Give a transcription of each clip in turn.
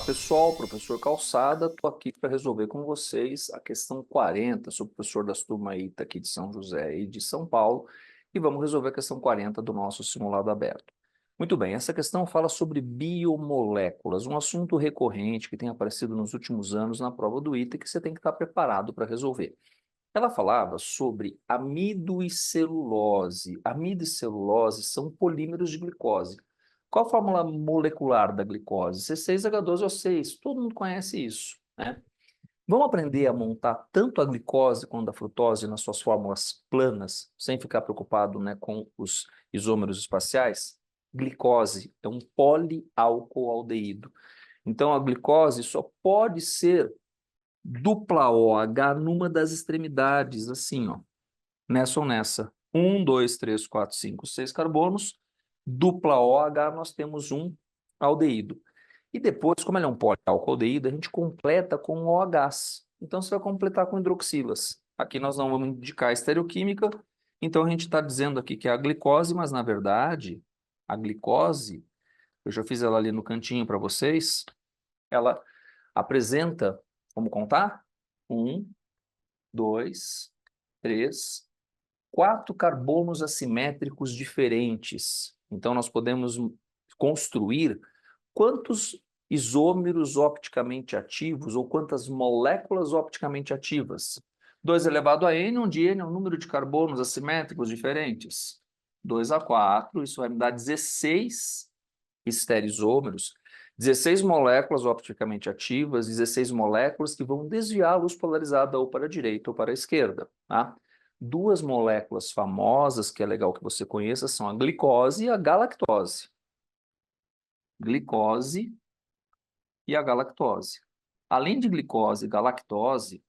pessoal, professor Calçada, estou aqui para resolver com vocês a questão 40. Sou professor das turmas aí aqui de São José e de São Paulo, e vamos resolver a questão 40 do nosso simulado aberto. Muito bem, essa questão fala sobre biomoléculas, um assunto recorrente que tem aparecido nos últimos anos na prova do ITA, que você tem que estar preparado para resolver. Ela falava sobre amido e celulose. Amido e celulose são polímeros de glicose. Qual a fórmula molecular da glicose? C6H12O6. Todo mundo conhece isso, né? Vamos aprender a montar tanto a glicose quanto a frutose nas suas fórmulas planas, sem ficar preocupado, né, com os isômeros espaciais? Glicose é um poliálcoaldeído. Então, a glicose só pode ser dupla OH numa das extremidades, assim, ó, nessa ou nessa. 1, 2, 3, 4, 5, 6 carbonos, dupla OH, nós temos um aldeído. E depois, como ele é um polialcoaldeído, a gente completa com OHs. Então, você vai completar com hidroxilas. Aqui nós não vamos indicar a estereoquímica, então a gente está dizendo aqui que é a glicose, mas na verdade, a glicose, eu já fiz ela ali no cantinho para vocês, ela apresenta, vamos contar? 1, 2, 3, 4 carbonos assimétricos diferentes. Então, nós podemos construir quantos isômeros opticamente ativos ou quantas moléculas opticamente ativas. 2 elevado a n, onde n é o número de carbonos assimétricos diferentes. 2 a 4, isso vai me dar 16 estereoisômeros, 16 moléculas opticamente ativas, 16 moléculas que vão desviar a luz polarizada ou para a direita ou para a esquerda, tá? Duas moléculas famosas, que é legal que você conheça, são a glicose e a galactose. Glicose e a galactose. Além de glicose e galactose,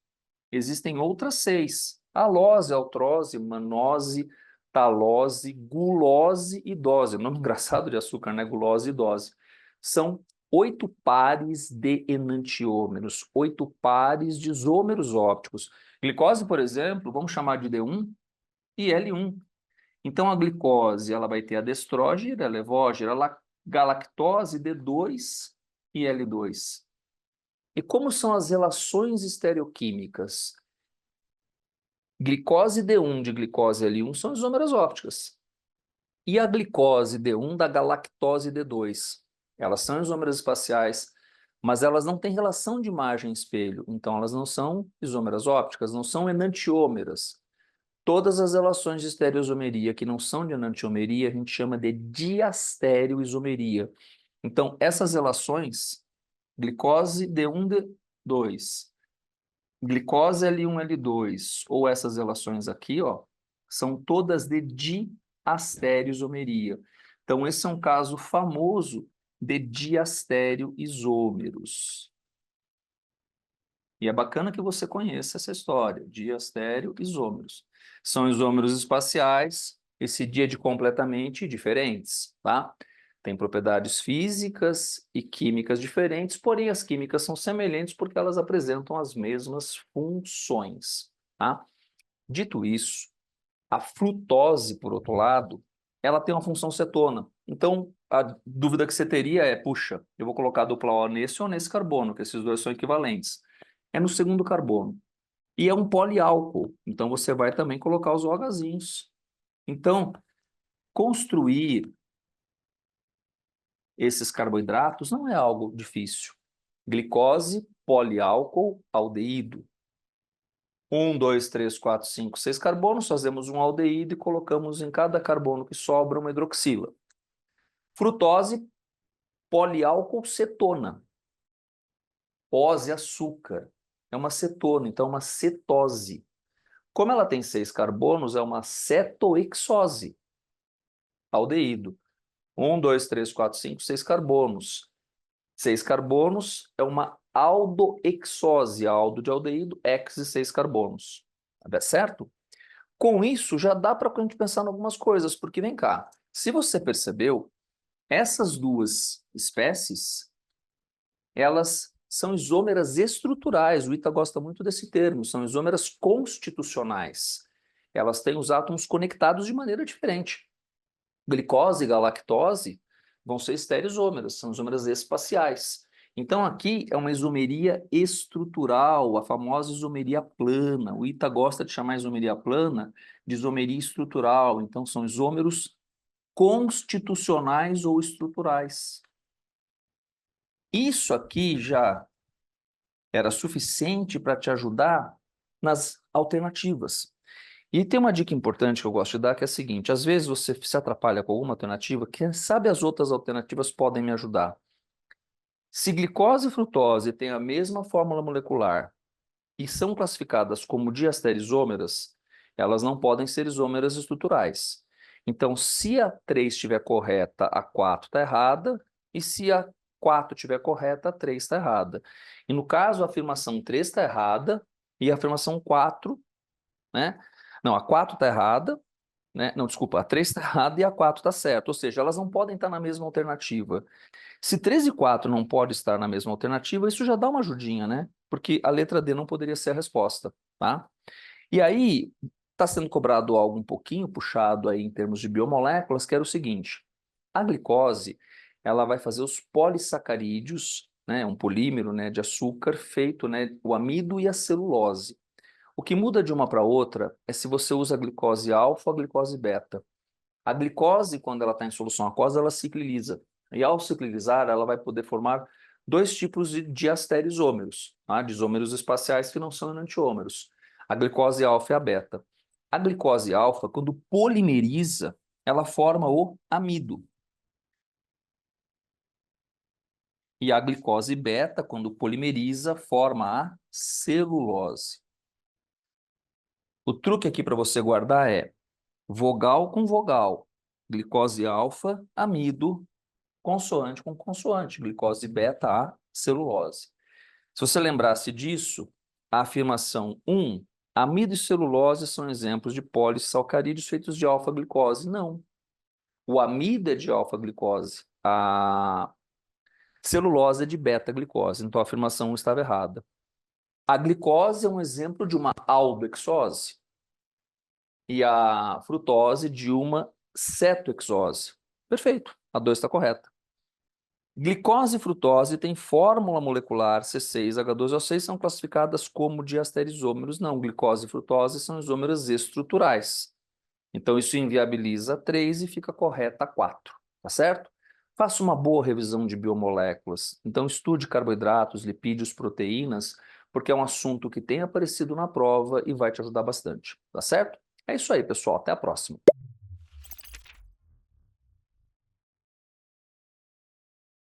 existem outras 6. Alose, altrose, manose, talose, gulose e dose. O nome engraçado de açúcar, né? Gulose e dose. São 8 pares de enantiômeros, 8 pares de isômeros ópticos. Glicose, por exemplo, vamos chamar de D1 e L1. Então, a glicose ela vai ter a destrógera, a levógera, a galactose, D2 e L2. E como são as relações estereoquímicas? Glicose D1 de glicose L1 são isômeras ópticas. E a glicose D1 da galactose D2? Elas são isômeras espaciais, mas elas não têm relação de imagem-espelho, então elas não são isômeras ópticas, não são enantiômeras. Todas as relações de estereoisomeria que não são de enantiomeria, a gente chama de diastereoisomeria. Então, essas relações, glicose D1D2, glicose L1L2, ou essas relações aqui, ó, são todas de diastereoisomeria. Então, esse é um caso famoso de diastereoisômeros. E é bacana que você conheça essa história, diastereoisômeros. São isômeros espaciais, esse dia de completamente diferentes, tá? Tem propriedades físicas e químicas diferentes, porém as químicas são semelhantes porque elas apresentam as mesmas funções, tá? Dito isso, a frutose, por outro lado, ela tem uma função cetona. Então, a dúvida que você teria é, puxa, eu vou colocar dupla O nesse ou nesse carbono, que esses dois são equivalentes. É no segundo carbono. E é um poliálcool, então você vai também colocar os OHzinhos. Então, construir esses carboidratos não é algo difícil. Glicose, poliálcool, aldeído. 1, 2, 3, 4, 5, 6 carbonos, fazemos um aldeído e colocamos em cada carbono que sobra uma hidroxila. Frutose, poliálcool cetona. Pose, açúcar. É uma cetona, então é uma cetose. Como ela tem 6 carbonos, é uma cetoexose. Aldeído. 1, 2, 3, 4, 5, 6 carbonos. 6 carbonos é uma aldoexose. Aldo de aldeído, ex e 6 carbonos. Tá certo? Com isso, já dá para a gente pensar em algumas coisas, porque vem cá, se você percebeu, essas duas espécies, elas são isômeras estruturais, o ITA gosta muito desse termo, são isômeras constitucionais. Elas têm os átomos conectados de maneira diferente. Glicose e galactose vão ser estereoisômeras, são isômeras espaciais. Então, aqui é uma isomeria estrutural, a famosa isomeria plana. O ITA gosta de chamar a isomeria plana de isomeria estrutural. Então, são isômeros constitucionais ou estruturais. Isso aqui já era suficiente para te ajudar nas alternativas. E tem uma dica importante que eu gosto de dar, que é a seguinte: às vezes você se atrapalha com alguma alternativa, quem sabe as outras alternativas podem me ajudar. Se glicose e frutose têm a mesma fórmula molecular e são classificadas como diastereisômeras, elas não podem ser isômeras estruturais. Então, se a 3 estiver correta, a 4 está errada, e se a 4 estiver correta, a 3 está errada. E no caso, a afirmação 3 está errada e a afirmação 4, né? Não, a 4 está errada, né? Não, desculpa, a 3 está errada e a 4 está certa. Ou seja, elas não podem estar na mesma alternativa. Se 3 e 4 não pode estar na mesma alternativa, isso já dá uma ajudinha, né? Porque a letra D não poderia ser a resposta, tá? E aí, está sendo cobrado algo um pouquinho puxado aí em termos de biomoléculas, que era o seguinte: a glicose, ela vai fazer os polissacarídeos, né, um polímero, né, de açúcar feito, né, o amido e a celulose. O que muda de uma para outra é se você usa a glicose alfa ou a glicose beta. A glicose, quando ela está em solução aquosa, ela cicliliza. E ao ciclilizar, ela vai poder formar dois tipos de diastereisômeros, tá? De isômeros espaciais que não são enantiômeros. A glicose alfa e a beta. A glicose alfa, quando polimeriza, ela forma o amido. E a glicose beta, quando polimeriza, forma a celulose. O truque aqui para você guardar é vogal com vogal. Glicose alfa, amido, consoante com consoante, glicose beta, a celulose. Se você lembrasse disso, a afirmação 1, amido e celulose são exemplos de polissacarídeos feitos de alfa-glicose. Não. O amido é de alfa-glicose, a celulose é de beta-glicose. Então a afirmação 1 estava errada. A glicose é um exemplo de uma aldexose e a frutose de uma cetoexose. Perfeito, a 2 está correta. Glicose e frutose têm fórmula molecular C6H12O6, são classificadas como diastereisômeros. Não, glicose e frutose são isômeros estruturais. Então, isso inviabiliza a 3 e fica correta a 4, tá certo? Faça uma boa revisão de biomoléculas. Então, estude carboidratos, lipídios, proteínas, porque é um assunto que tem aparecido na prova e vai te ajudar bastante, tá certo? É isso aí, pessoal. Até a próxima.